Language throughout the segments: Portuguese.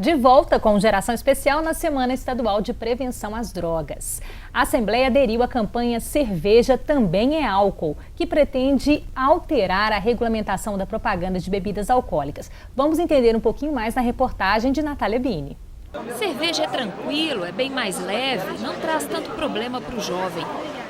De volta com Geração Especial na Semana Estadual de Prevenção às Drogas. A Assembleia aderiu à campanha Cerveja Também é Álcool, que pretende alterar a regulamentação da propaganda de bebidas alcoólicas. Vamos entender um pouquinho mais na reportagem de Natália Bini. Cerveja é tranquilo, é bem mais leve, não traz tanto problema para o jovem.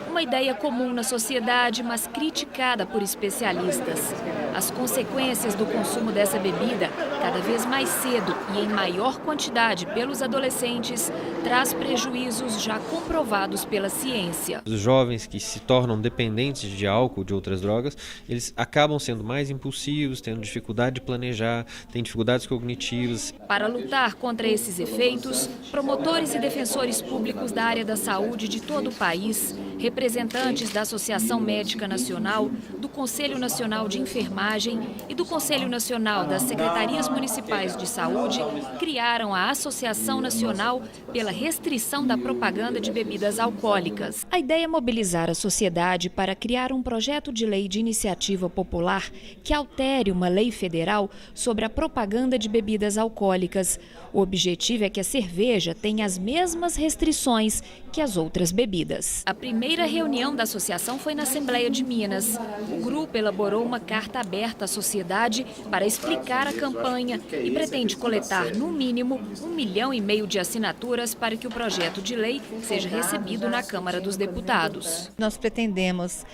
Uma ideia comum na sociedade, mas criticada por especialistas. As consequências do consumo dessa bebida, cada vez mais cedo e em maior quantidade pelos adolescentes, traz prejuízos já comprovados pela ciência. Os jovens que se tornam dependentes de álcool, de outras drogas, eles acabam sendo mais impulsivos, tendo dificuldade de planejar, têm dificuldades cognitivas. Para lutar contra esses efeitos, promotores e defensores públicos da área da saúde de todo o país, representantes da Associação Médica Nacional, do Conselho Nacional de Enfermagem e do Conselho Nacional das Secretarias Municipais de Saúde criaram a Associação Nacional pela Restrição da Propaganda de Bebidas Alcoólicas. A ideia é mobilizar a sociedade para criar um projeto de lei de iniciativa popular que altere uma lei federal sobre a propaganda de bebidas alcoólicas. O objetivo é que a cerveja tenha as mesmas restrições que as outras bebidas. A primeira reunião da associação foi na Assembleia de Minas. O grupo elaborou uma carta aberta à sociedade para explicar a campanha e pretende coletar, no mínimo, 1,5 milhão de assinaturas para que o projeto de lei seja recebido na Câmara dos Deputados. Nós pretendemos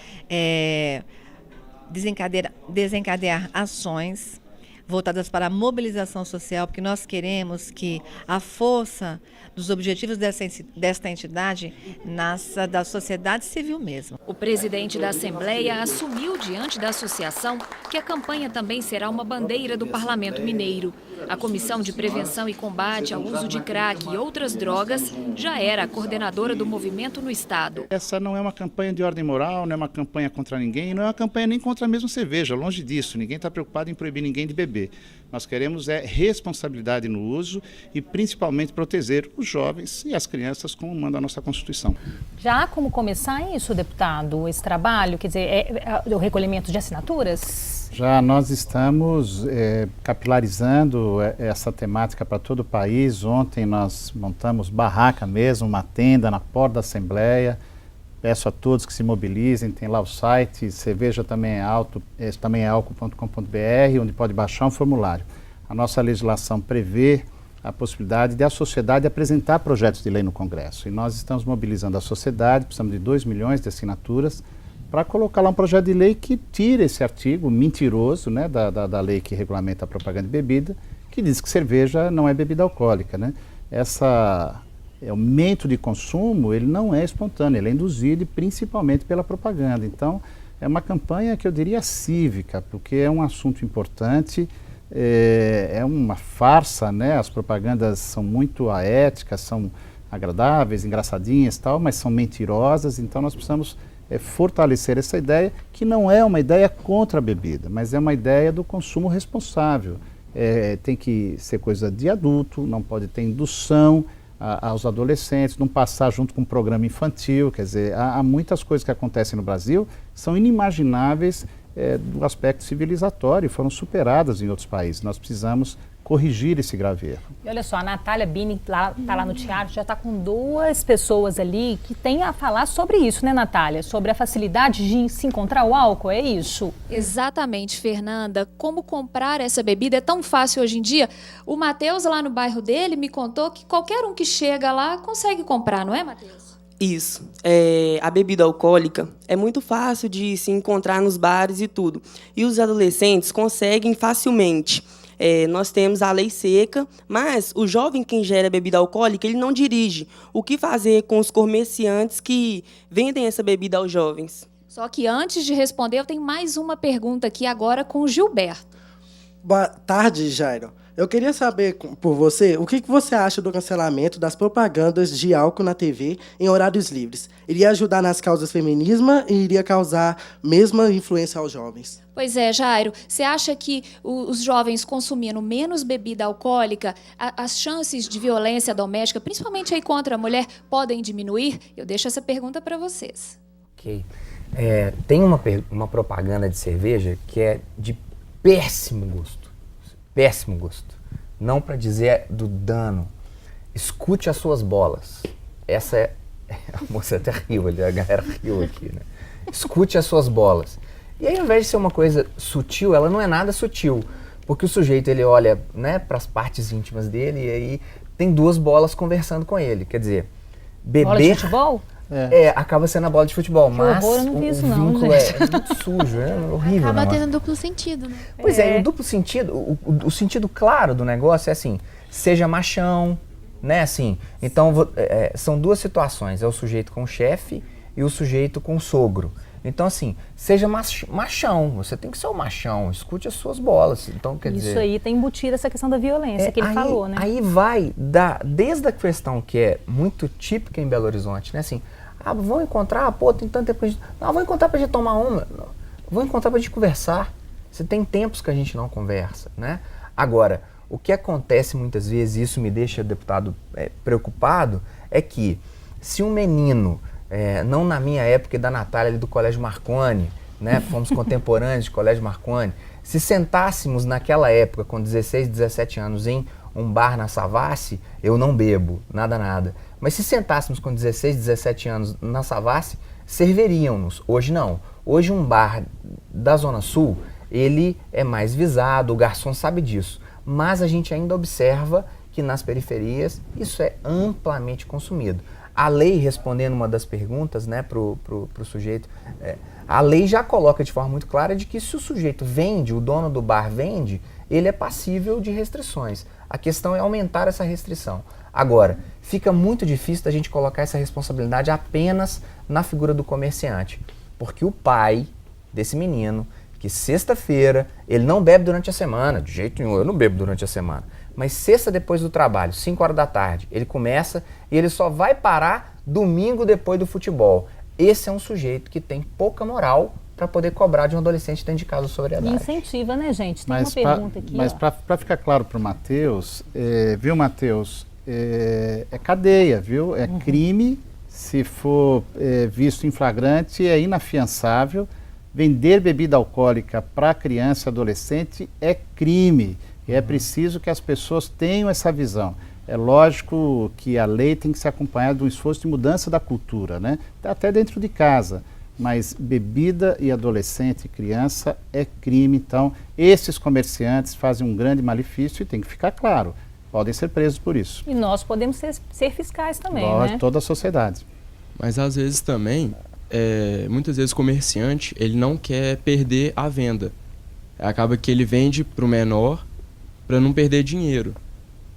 desencadear ações voltadas para a mobilização social, porque nós queremos que a força dos objetivos desta entidade nasça da sociedade civil mesmo. O presidente da Assembleia assumiu diante da associação que a campanha também será uma bandeira do Parlamento Mineiro. A Comissão de Prevenção e Combate ao Uso de Crack e outras drogas já era a coordenadora do movimento no estado. Essa não é uma campanha de ordem moral, não é uma campanha contra ninguém, não é uma campanha nem contra a mesma cerveja, longe disso, ninguém está preocupado em proibir ninguém de beber. Nós queremos responsabilidade no uso e principalmente proteger os jovens e as crianças, como manda a nossa Constituição. Já há como começar isso, deputado, esse trabalho, quer dizer, o recolhimento de assinaturas? Já nós estamos capilarizando essa temática para todo o país. Ontem nós montamos barraca mesmo, uma tenda na porta da Assembleia. Peço a todos que se mobilizem, tem lá o site cerveja também é álcool.com.br, onde pode baixar um formulário. A nossa legislação prevê a possibilidade de a sociedade apresentar projetos de lei no Congresso. E nós estamos mobilizando a sociedade, precisamos de 2 milhões de assinaturas, para colocar lá um projeto de lei que tire esse artigo mentiroso, né, da lei que regulamenta a propaganda de bebida, que diz que cerveja não é bebida alcoólica, né? O aumento de consumo, ele não é espontâneo, ele é induzido principalmente pela propaganda. Então, é uma campanha que eu diria cívica, porque é um assunto importante, é uma farsa, né? As propagandas são muito aéticas, são agradáveis, engraçadinhas e tal, mas são mentirosas, então nós precisamos fortalecer essa ideia, que não é uma ideia contra a bebida, mas é uma ideia do consumo responsável. Tem que ser coisa de adulto, não pode ter indução aos adolescentes, não passar junto com um programa infantil, quer dizer, há muitas coisas que acontecem no Brasil que são inimagináveis do aspecto civilizatório e foram superadas em outros países. Nós precisamos corrigir esse grave erro. E olha só, a Natália Bini está lá no teatro, já está com 2 pessoas ali que têm a falar sobre isso, né, Natália? Sobre a facilidade de se encontrar o álcool, é isso? Exatamente, Fernanda. Como comprar essa bebida é tão fácil hoje em dia. O Matheus, lá no bairro dele, me contou que qualquer um que chega lá consegue comprar, não é, Matheus? Isso. A bebida alcoólica é muito fácil de se encontrar nos bares e tudo. E os adolescentes conseguem facilmente. Nós temos a lei seca, mas o jovem que ingere bebida alcoólica, ele não dirige. O que fazer com os comerciantes que vendem essa bebida aos jovens? Só que antes de responder, eu tenho mais uma pergunta aqui agora com o Gilberto. Boa tarde, Jairo. Eu queria saber por você, o que você acha do cancelamento das propagandas de álcool na TV em horários livres? Iria ajudar nas causas feminismo e iria causar mesma influência aos jovens? Pois é, Jairo, você acha que os jovens consumindo menos bebida alcoólica, as chances de violência doméstica, principalmente aí contra a mulher, podem diminuir? Eu deixo essa pergunta para vocês. Ok. Tem uma propaganda de cerveja que é de péssimo gosto. Péssimo gosto. não para dizer do dano. Escute as suas bolas. Essa é... A moça até riu ali, a galera riu aqui, né? Escute as suas bolas. E aí, ao invés de ser uma coisa sutil, ela não é nada sutil. Porque o sujeito, ele olha, né, para as partes íntimas dele e aí tem duas bolas conversando com ele. Quer dizer, beber... Bola de futebol? Acaba sendo a bola de futebol, Que mas horror, eu não vi isso não, vínculo gente. é muito sujo, é horrível. Acaba tendo duplo sentido, né? Pois é, o duplo sentido, o sentido claro do negócio é assim, seja machão, né, assim. Então, são duas situações, é o sujeito com o chefe e o sujeito com o sogro. Então, assim, seja machão, você tem que ser o machão, escute as suas bolas. Então, quer dizer... Isso aí tem embutido essa questão da violência que ele falou, né? Aí vai, desde a questão que é muito típica em Belo Horizonte, né, assim, vão encontrar, pô, tem tanto tempo pra gente... Não, vou encontrar pra gente tomar uma, vou encontrar pra gente conversar. Você tem tempos que a gente não conversa, né? Agora, o que acontece muitas vezes, e isso me deixa, deputado, preocupado, é que se um menino... não na minha época e da Natália ali do Colégio Marconi, né? Fomos contemporâneos de Colégio Marconi. Se sentássemos naquela época, com 16, 17 anos, em um bar na Savassi, eu não bebo, nada. Mas se sentássemos com 16, 17 anos na Savassi, serviriam-nos. Hoje não. Hoje um bar da Zona Sul, ele é mais visado, o garçom sabe disso. Mas a gente ainda observa que nas periferias isso é amplamente consumido. A lei, respondendo uma das perguntas, né, pro sujeito, a lei já coloca de forma muito clara de que se o sujeito vende, o dono do bar vende, ele é passível de restrições. A questão é aumentar essa restrição. Agora, fica muito difícil da gente colocar essa responsabilidade apenas na figura do comerciante, porque o pai desse menino, que sexta-feira, ele não bebe durante a semana, de jeito nenhum, eu não bebo durante a semana, mas sexta depois do trabalho, 5 horas da tarde, ele começa e ele só vai parar domingo depois do futebol. Esse é um sujeito que tem pouca moral para poder cobrar de um adolescente dentro de casa sobriedade. E incentiva, né, gente? Tem uma pergunta aqui. Mas para ficar claro para o Matheus, viu, Matheus, é cadeia, viu? É crime, se for visto em flagrante, é inafiançável. Vender bebida alcoólica para criança e adolescente é crime. E é preciso que as pessoas tenham essa visão. É lógico que a lei tem que ser acompanhada de um esforço de mudança da cultura, né? Até dentro de casa. Mas bebida e adolescente e criança é crime. Então, esses comerciantes fazem um grande malefício e tem que ficar claro. Podem ser presos por isso. E nós podemos ser fiscais também, nós, né? Toda a sociedade. Mas às vezes também, muitas vezes o comerciante, ele não quer perder a venda. Acaba que ele vende para o menor para não perder dinheiro.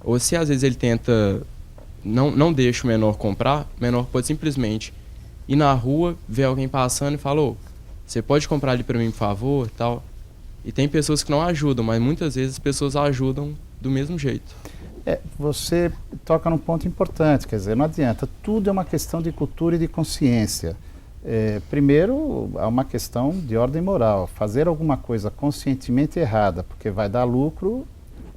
Ou se às vezes ele tenta, não deixa o menor comprar, o menor pode simplesmente ir na rua, ver alguém passando e falar, ô, você pode comprar ali para mim, por favor, tal. E tem pessoas que não ajudam, mas muitas vezes as pessoas ajudam do mesmo jeito. Você toca num ponto importante, quer dizer, não adianta, tudo é uma questão de cultura e de consciência. Primeiro, há uma questão de ordem moral. Fazer alguma coisa conscientemente errada, porque vai dar lucro,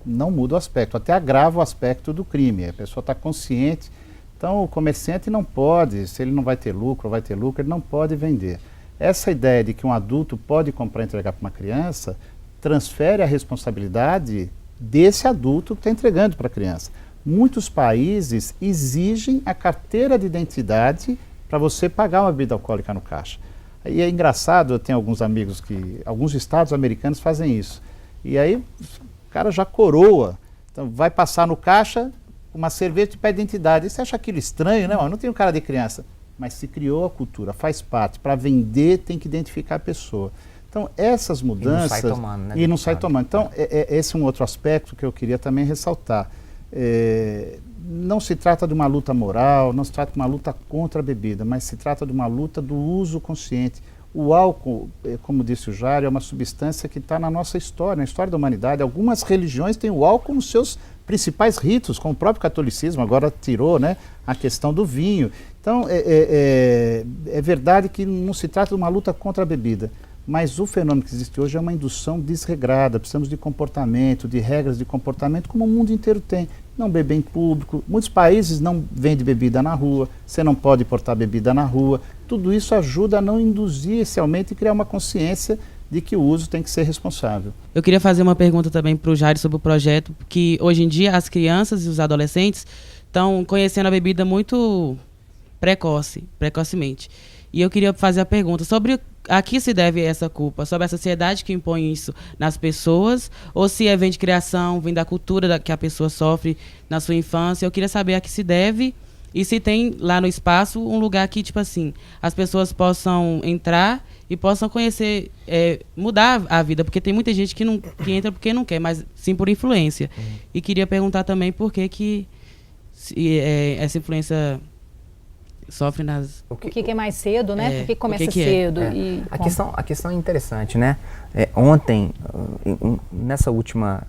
não muda o aspecto, até agrava o aspecto do crime. A pessoa está consciente, então o comerciante não pode, se ele não vai ter lucro, ele não pode vender. Essa ideia de que um adulto pode comprar e entregar para uma criança, transfere a responsabilidade desse adulto que está entregando para a criança. Muitos países exigem a carteira de identidade para você pagar uma bebida alcoólica no caixa. E é engraçado, eu tenho alguns amigos que, alguns estados americanos fazem isso. E aí o cara já coroa, então vai passar no caixa uma cerveja de identidade. E você acha aquilo estranho, né? Eu não tenho cara de criança. Mas se criou a cultura, faz parte. Para vender tem que identificar a pessoa. Então essas mudanças... E não sai tomando, né? E não sai tomando. Então esse é um outro aspecto que eu queria também ressaltar. Não se trata de uma luta moral, não se trata de uma luta contra a bebida, mas se trata de uma luta do uso consciente. O álcool, como disse o Jairo, é uma substância que está na nossa história, na história da humanidade. Algumas religiões têm o álcool nos seus principais ritos, como o próprio catolicismo, agora tirou, né, a questão do vinho. Então, é verdade que não se trata de uma luta contra a bebida, mas o fenômeno que existe hoje é uma indução desregrada. Precisamos de comportamento, de regras de comportamento, como o mundo inteiro tem. Não beber em público, muitos países não vendem bebida na rua, você não pode portar bebida na rua. Tudo isso ajuda a não induzir esse aumento e criar uma consciência de que o uso tem que ser responsável. Eu queria fazer uma pergunta também para o Jairo sobre o projeto, que hoje em dia as crianças e os adolescentes estão conhecendo a bebida muito precocemente. E eu queria fazer a pergunta sobre a que se deve essa culpa, sobre a sociedade que impõe isso nas pessoas, ou se vem de criação, vem da cultura que a pessoa sofre na sua infância. Eu queria saber a que se deve e se tem lá no espaço um lugar que, tipo assim, as pessoas possam entrar e possam conhecer, mudar a vida, porque tem muita gente que entra porque não quer, mas sim por influência. E queria perguntar também por que essa influência sofre nas... O que é mais cedo, né? Por que começa cedo? E a questão é interessante, né? Ontem, nessa última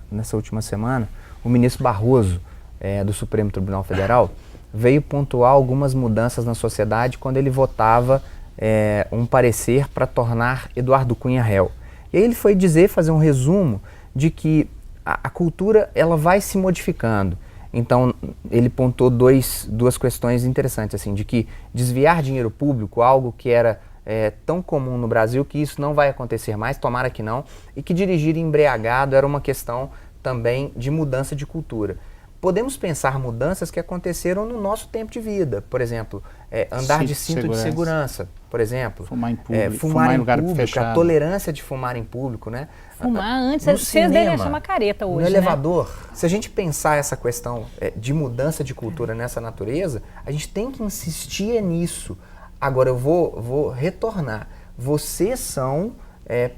semana, o ministro Barroso, do Supremo Tribunal Federal, veio pontuar algumas mudanças na sociedade quando ele votava um parecer para tornar Eduardo Cunha réu. E aí ele foi fazer um resumo de que a cultura ela vai se modificando. Então, ele pontuou duas questões interessantes, assim, de que desviar dinheiro público, algo que era tão comum no Brasil, que isso não vai acontecer mais, tomara que não, e que dirigir embriagado era uma questão também de mudança de cultura. Podemos pensar mudanças que aconteceram no nosso tempo de vida, por exemplo, andar de cinto de segurança, por exemplo, fumar em público, fumar em lugar público, fechado. A tolerância de fumar em público, né? Fumar antes, vocês devem achar uma careta hoje, no elevador. Se a gente pensar essa questão de mudança de cultura nessa natureza, a gente tem que insistir nisso. Agora eu vou retornar. Vocês são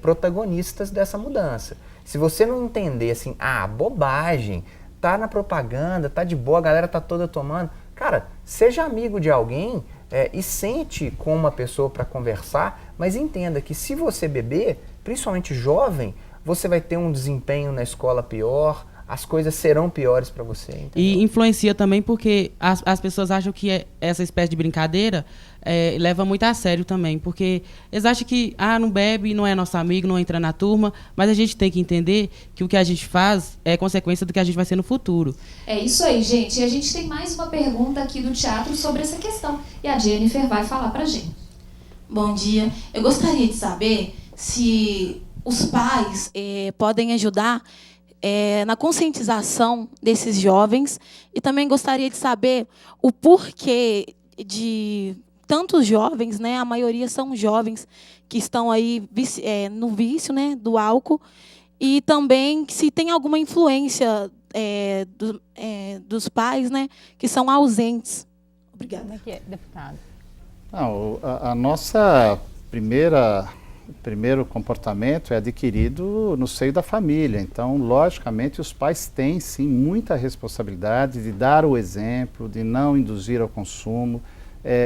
protagonistas dessa mudança. Se você não entender assim, bobagem, tá na propaganda, tá de boa, a galera tá toda tomando. Cara, seja amigo de alguém e sente com uma pessoa para conversar, mas entenda que se você beber, principalmente jovem, você vai ter um desempenho na escola pior, as coisas serão piores para você. Entendeu? E influencia também porque as pessoas acham que essa espécie de brincadeira leva muito a sério também, porque eles acham que não bebe, não é nosso amigo, não entra na turma, mas a gente tem que entender que o que a gente faz é consequência do que a gente vai ser no futuro. É isso aí, gente. E a gente tem mais uma pergunta aqui do teatro sobre essa questão. E a Jennifer vai falar pra gente. Bom dia. Eu gostaria de saber se os pais podem ajudar na conscientização desses jovens, e também gostaria de saber o porquê de tantos jovens, né? A maioria são jovens que estão aí no vício, né, do álcool, e também se tem alguma influência dos pais, né, que são ausentes. Obrigada. Como é que é, deputado? Não, a nossa primeiro comportamento é adquirido no seio da família. Então, logicamente, os pais têm, sim, muita responsabilidade de dar o exemplo, de não induzir ao consumo,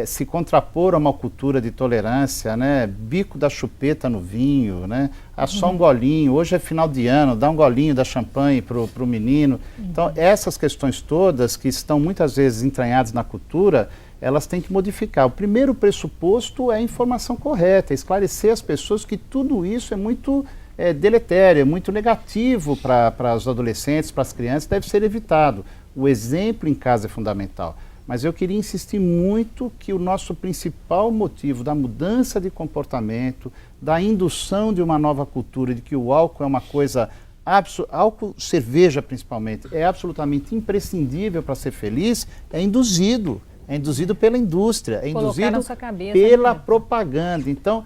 se contrapor a uma cultura de tolerância, né? Bico da chupeta no vinho, né? Só um golinho, hoje é final de ano, dá um golinho da champanhe para o menino. Então, essas questões todas que estão muitas vezes entranhadas na cultura, elas têm que modificar. O primeiro pressuposto é a informação correta, esclarecer as pessoas que tudo isso é muito deletério, é muito negativo para os adolescentes, para as crianças, deve ser evitado. O exemplo em casa é fundamental. Mas eu queria insistir muito que o nosso principal motivo da mudança de comportamento, da indução de uma nova cultura, de que o álcool é uma coisa, álcool, cerveja principalmente, é absolutamente imprescindível para ser feliz, é induzido pela indústria, é induzido pela propaganda. Então,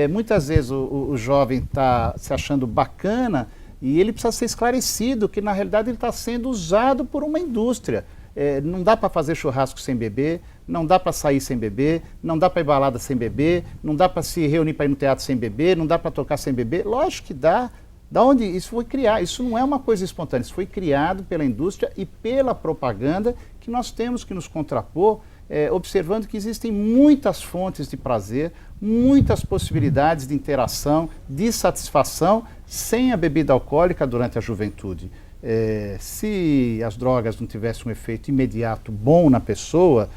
muitas vezes o jovem está se achando bacana e ele precisa ser esclarecido que, na realidade, ele está sendo usado por uma indústria. Não dá para fazer churrasco sem beber, não dá para sair sem beber, não dá para ir balada sem beber, não dá para se reunir para ir no teatro sem beber, não dá para tocar sem beber. Lógico que dá. Da onde isso foi criado? Isso não é uma coisa espontânea, isso foi criado pela indústria e pela propaganda, que nós temos que nos contrapor, observando que existem muitas fontes de prazer, muitas possibilidades de interação, de satisfação, sem a bebida alcoólica durante a juventude. Se as drogas não tivessem um efeito imediato bom na pessoa,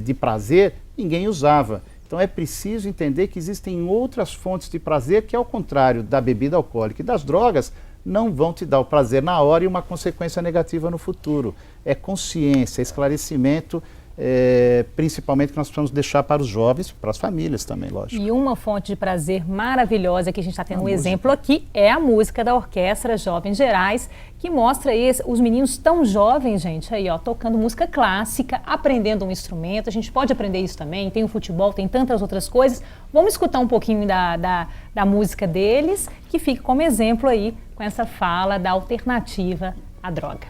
de prazer, ninguém usava. Então é preciso entender que existem outras fontes de prazer que, ao contrário da bebida alcoólica e das drogas, não vão te dar o prazer na hora e uma consequência negativa no futuro. É consciência, esclarecimento, principalmente que nós precisamos deixar para os jovens, para as famílias também, lógico. E uma fonte de prazer maravilhosa que a gente está tendo um exemplo aqui é a música da Orquestra Jovens Gerais, que mostra os meninos tão jovens, gente, aí ó, tocando música clássica, aprendendo um instrumento. A gente pode aprender isso também, tem o futebol, tem tantas outras coisas. Vamos escutar um pouquinho da música deles, que fica como exemplo aí com essa fala da alternativa à droga.